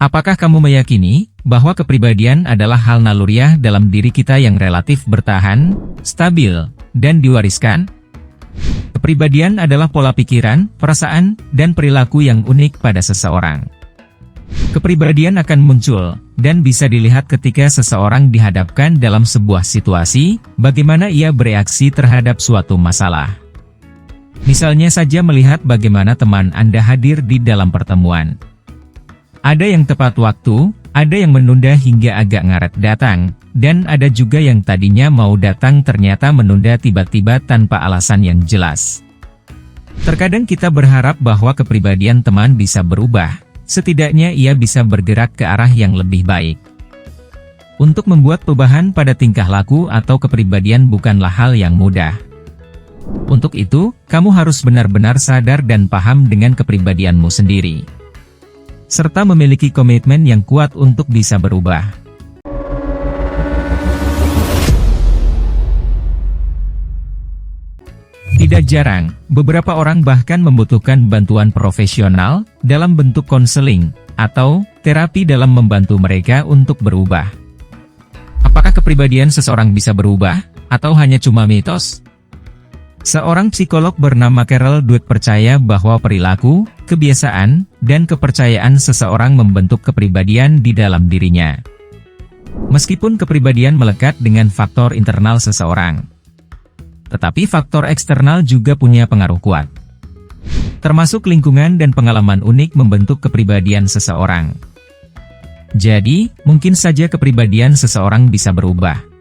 Apakah kamu meyakini bahwa kepribadian adalah hal naluriah dalam diri kita yang relatif bertahan, stabil, dan diwariskan? Kepribadian adalah pola pikiran, perasaan, dan perilaku yang unik pada seseorang. Kepribadian akan muncul, dan bisa dilihat ketika seseorang dihadapkan dalam sebuah situasi, bagaimana ia bereaksi terhadap suatu masalah. Misalnya saja melihat bagaimana teman Anda hadir di dalam pertemuan. Ada yang tepat waktu, ada yang menunda hingga agak ngaret datang, dan ada juga yang tadinya mau datang ternyata menunda tiba-tiba tanpa alasan yang jelas. Terkadang kita berharap bahwa kepribadian teman bisa berubah, setidaknya ia bisa bergerak ke arah yang lebih baik. Untuk membuat perubahan pada tingkah laku atau kepribadian bukanlah hal yang mudah. Untuk itu, kamu harus benar-benar sadar dan paham dengan kepribadianmu sendiri, serta memiliki komitmen yang kuat untuk bisa berubah. Tidak jarang, beberapa orang bahkan membutuhkan bantuan profesional dalam bentuk konseling atau terapi dalam membantu mereka untuk berubah. Apakah kepribadian seseorang bisa berubah, atau hanya cuma mitos? Seorang psikolog bernama Carol Dweck percaya bahwa perilaku, kebiasaan, dan kepercayaan seseorang membentuk kepribadian di dalam dirinya. Meskipun kepribadian melekat dengan faktor internal seseorang, tetapi faktor eksternal juga punya pengaruh kuat. Termasuk lingkungan dan pengalaman unik membentuk kepribadian seseorang. Jadi, mungkin saja kepribadian seseorang bisa berubah.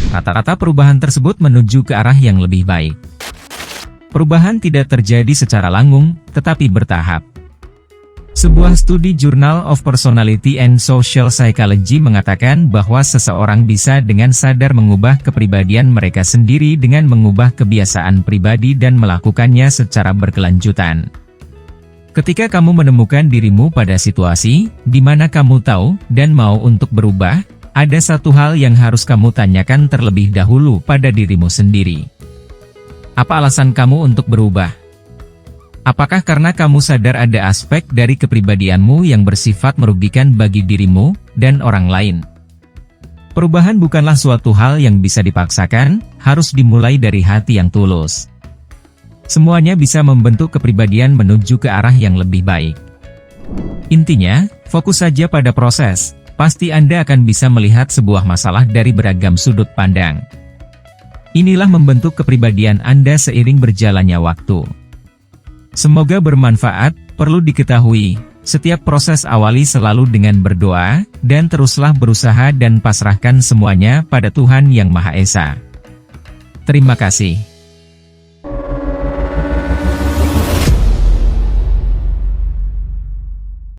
Rata-rata perubahan tersebut menuju ke arah yang lebih baik. Perubahan tidak terjadi secara langsung, tetapi bertahap. Sebuah studi Journal of Personality and Social Psychology mengatakan bahwa seseorang bisa dengan sadar mengubah kepribadian mereka sendiri dengan mengubah kebiasaan pribadi dan melakukannya secara berkelanjutan. Ketika kamu menemukan dirimu pada situasi di mana kamu tahu dan mau untuk berubah, ada satu hal yang harus kamu tanyakan terlebih dahulu pada dirimu sendiri. Apa alasan kamu untuk berubah? Apakah karena kamu sadar ada aspek dari kepribadianmu yang bersifat merugikan bagi dirimu dan orang lain? Perubahan bukanlah suatu hal yang bisa dipaksakan, harus dimulai dari hati yang tulus. Semuanya bisa membentuk kepribadian menuju ke arah yang lebih baik. Intinya, fokus saja pada proses. Pasti Anda akan bisa melihat sebuah masalah dari beragam sudut pandang. Inilah membentuk kepribadian Anda seiring berjalannya waktu. Semoga bermanfaat. Perlu diketahui, setiap proses awali selalu dengan berdoa, dan teruslah berusaha dan pasrahkan semuanya pada Tuhan Yang Maha Esa. Terima kasih.